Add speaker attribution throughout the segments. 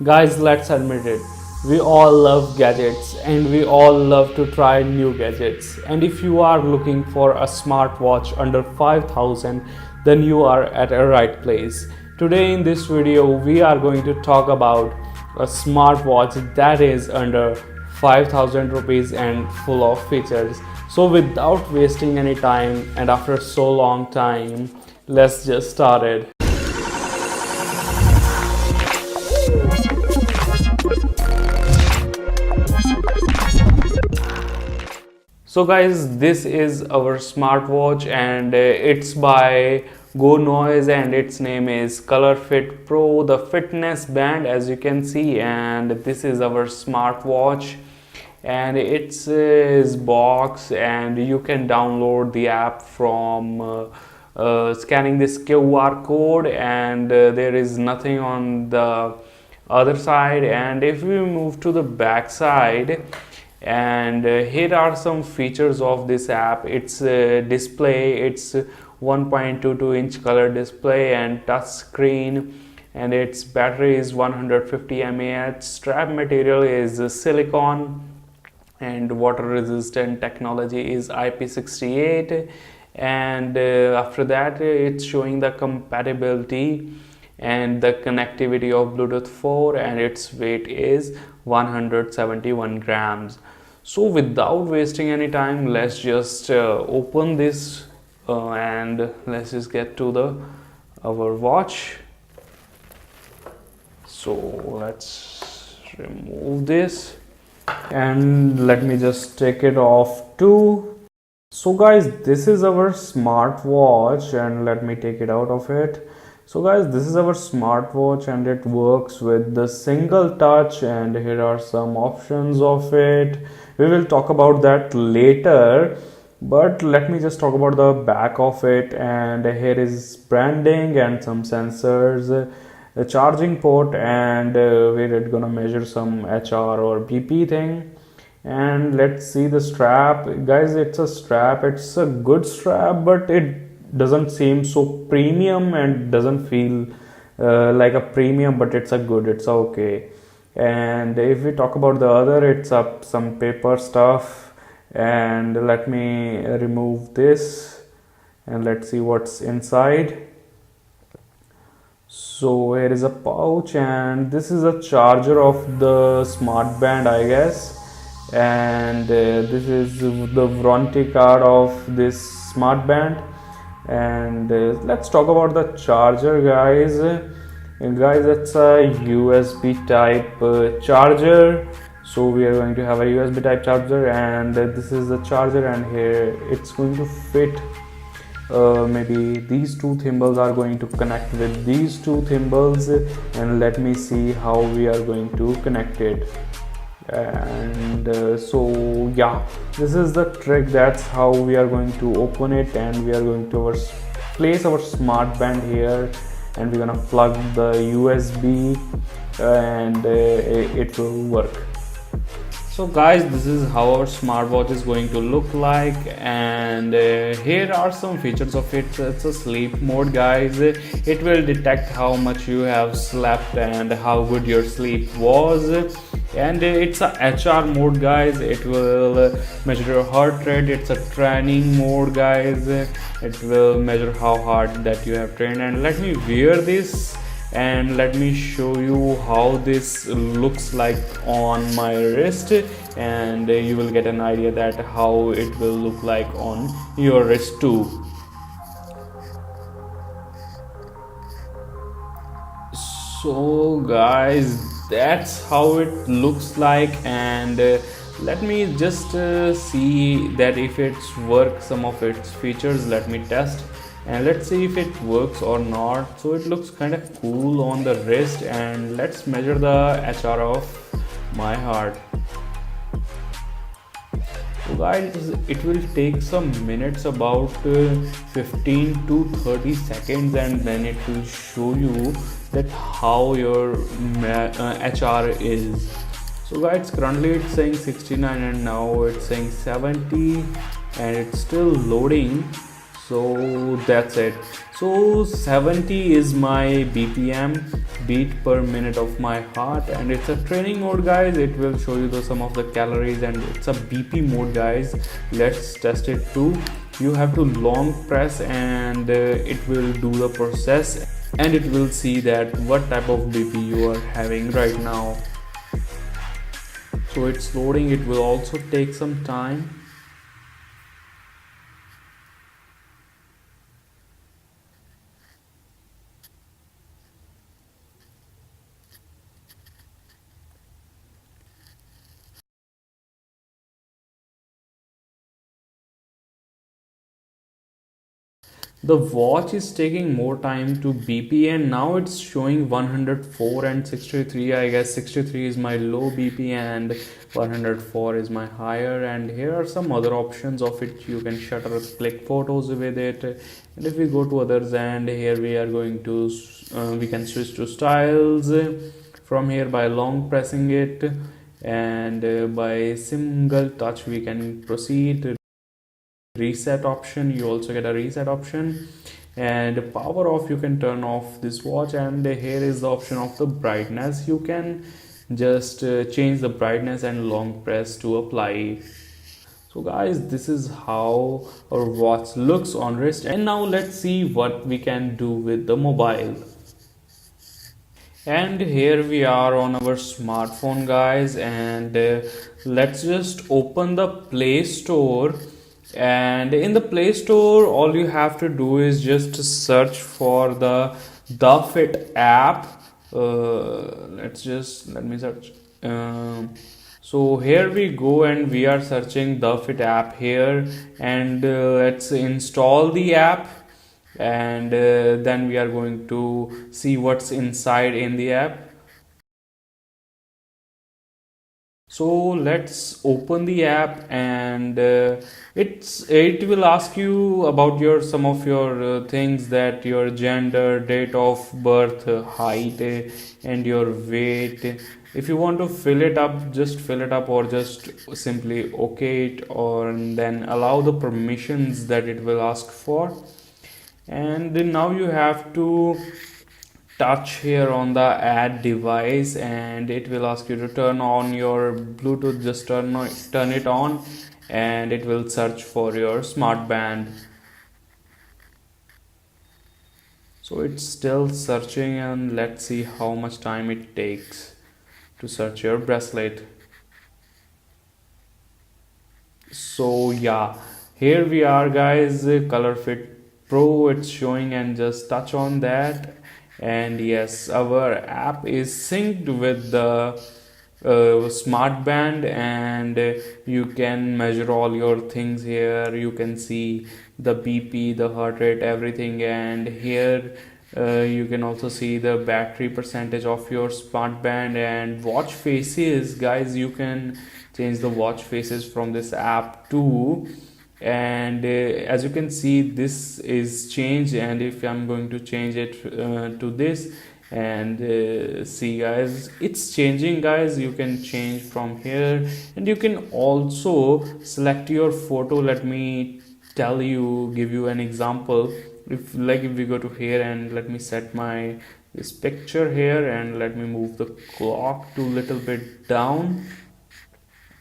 Speaker 1: Guys, let's admit it. We all love gadgets and we all love to try new gadgets. And if you are looking for a smartwatch under 5000, then you are at a right place. Today in this video, we are going to talk about a smartwatch that is under 5000 rupees and full of features. So without wasting any time and after so long time, let's just start it. So guys, this is our smartwatch and it's by Go Noise and its name is COLORFIT Pro, the fitness band, as you can see. And this is our smartwatch and it's a box, and you can download the app from scanning this QR code, and there is nothing on the other side. And if we move to the back side, and here are some features of this app. It's a display, it's 1.22 inch color display and touch screen, and its battery is 150 mAh. Strap material is silicone, and water resistant technology is IP68. And after that, it's showing the compatibility and the connectivity of Bluetooth 4, and its weight is 171 grams. So without wasting any time, let's just open this and let's just get to our watch. So let's remove this and let me just take it off too. So guys, this is our smartwatch, and let me take it out of it. So guys, this is our smartwatch and it works with the single touch, and here are some options of it. We will talk about that later, but let me just talk about the back of it. And here is branding and some sensors, a charging port, and where it's gonna measure some HR or BP thing. And let's see the strap. Guys, it's a strap, it's a good strap, but it doesn't seem so premium and doesn't feel like a premium, but it's okay. And if we talk about the other, it's up some paper stuff, and let me remove this and let's see what's inside. So here is a pouch, and this is a charger of the smart band, I guess. And this is the warranty card of this smart band. And let's talk about the charger, guys. It's a USB type charger. So we are going to have a USB type charger, and this is the charger, and here it's going to fit. Maybe these two thimbles are going to connect with these two thimbles, and let me see how we are going to connect it. And so yeah, this is the trick. That's how we are going to open it, and we are going to place our smart band here, and we're gonna plug the USB and it will work. So guys, this is how our smartwatch is going to look like, and here are some features of it. It's a sleep mode, guys. It will detect how much you have slept and how good your sleep was. And it's a HR mode, guys. It will measure your heart rate. It's a training mode, guys. It will measure how hard that you have trained. And let me wear this and let me show you how this looks like on my wrist, and you will get an idea that how it will look like on your wrist too. So guys, that's how it looks like, and let me just see that if it's work some of its features. Let me test and let's see if it works or not. So it looks kind of cool on the wrist, and let's measure the HR of my heart. So guys, it will take some minutes, about 15 to 30 seconds, and then it will show you that how your HR is. So guys, currently it's saying 69 and now it's saying 70, and it's still loading. So that's it. So 70 is my BPM, beat per minute of my heart, and it's a training mode, guys. It will show you some of the calories, and it's a BP mode, guys. Let's test it too. You have to long press, and it will do the process, and it will see that what type of BP you are having right now. So it's loading. It will also take some time. The watch is taking more time to BP, and now it's showing 104 and 63. I guess 63 is my low BP and 104 is my higher. And here are some other options of it. You can shutter click photos with it. And if we go to others, and here we are going to we can switch to styles from here by long pressing it, and by single touch we can proceed. Reset option, you also get a reset option, and power off, you can turn off this watch. And here is the option of the brightness. You can just change the brightness and long press to apply. So guys, this is how our watch looks on wrist. And now let's see what we can do with the mobile. And here we are on our smartphone, guys, and let's just open the Play Store. And in the Play Store, all you have to do is just search for the Fit app. Let me search. So here we go, and we are searching the Fit app here, and let's install the app, and then we are going to see what's inside in the app. So let's open the app, and it will ask you about your some of your things, that your gender, date of birth, height, and your weight. If you want to fill it up, just fill it up, or just simply okay it, or then allow the permissions that it will ask for. And then now you have to touch here on the add device, and it will ask you to turn on your Bluetooth. Just turn it on, and it will search for your smart band. So it's still searching, and let's see how much time it takes to search your bracelet. So yeah, here we are, guys. COLORFIT Pro, it's showing, and just touch on that, and yes, our app is synced with the smart band, and you can measure all your things here. You can see the BP, the heart rate, everything, and here you can also see the battery percentage of your smart band and watch faces. Guys, you can change the watch faces from this app too. And as you can see, this is changed, and if I'm going to change it to this, and see, guys, it's changing, guys. You can change from here, and you can also select your photo. Let me give you an example. If we go to here, and let me set this picture here, and let me move the clock to a little bit down,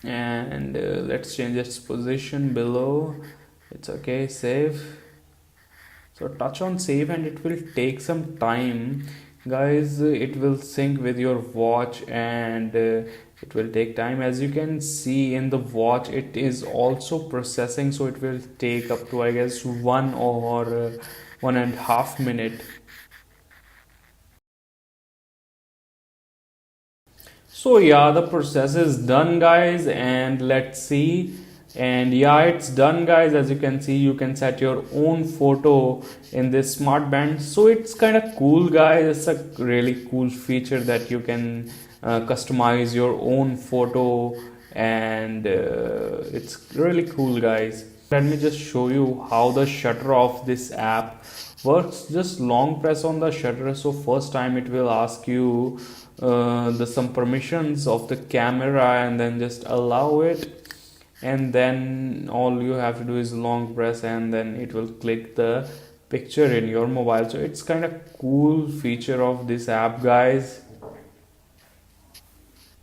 Speaker 1: and let's change its position below. It's okay, save. So touch on save, and it will take some time, guys. It will sync with your watch, and it will take time. As you can see in the watch, it is also processing, so it will take up to, I guess, 1.5 minutes. So yeah, the process is done, guys, and let's see. And yeah, it's done, guys. As you can see, you can set your own photo in this smart band. So it's kind of cool, guys. It's a really cool feature that you can customize your own photo, and it's really cool, guys. Let me just show you how the shutter of this app works. Just long press on the shutter. So first time it will ask you some permissions of the camera, and then just allow it, and then all you have to do is long press and then it will click the picture in your mobile. So it's kind of cool feature of this app, guys.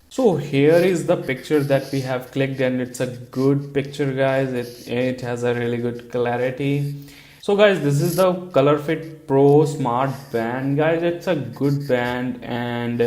Speaker 1: So here is the picture that we have clicked, and it's a good picture, guys. It has a really good clarity. So guys, this is the COLORFIT Pro Smart Band, guys. It's a good band, and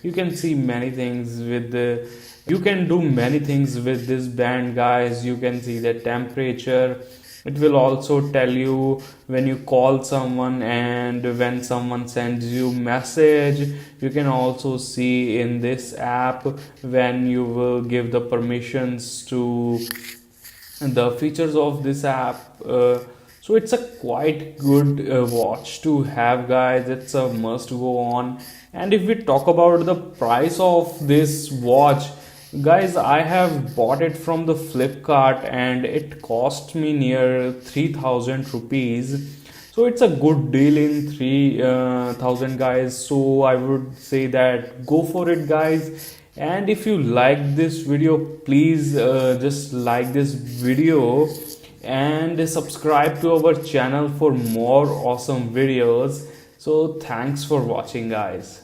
Speaker 1: you can see many things with the you can do many things with this band, guys. You can see the temperature. It will also tell you when you call someone and when someone sends you message. You can also see in this app when you will give the permissions to the features of this app. So it's a quite good watch to have, guys. It's a must go on. And if we talk about the price of this watch, guys, I have bought it from the Flipkart and it cost me near 3000 rupees. So it's a good deal in 3000, guys. So I would say that go for it, guys. And if you like this video, please just like this video and subscribe to our channel for more awesome videos. So thanks for watching, guys.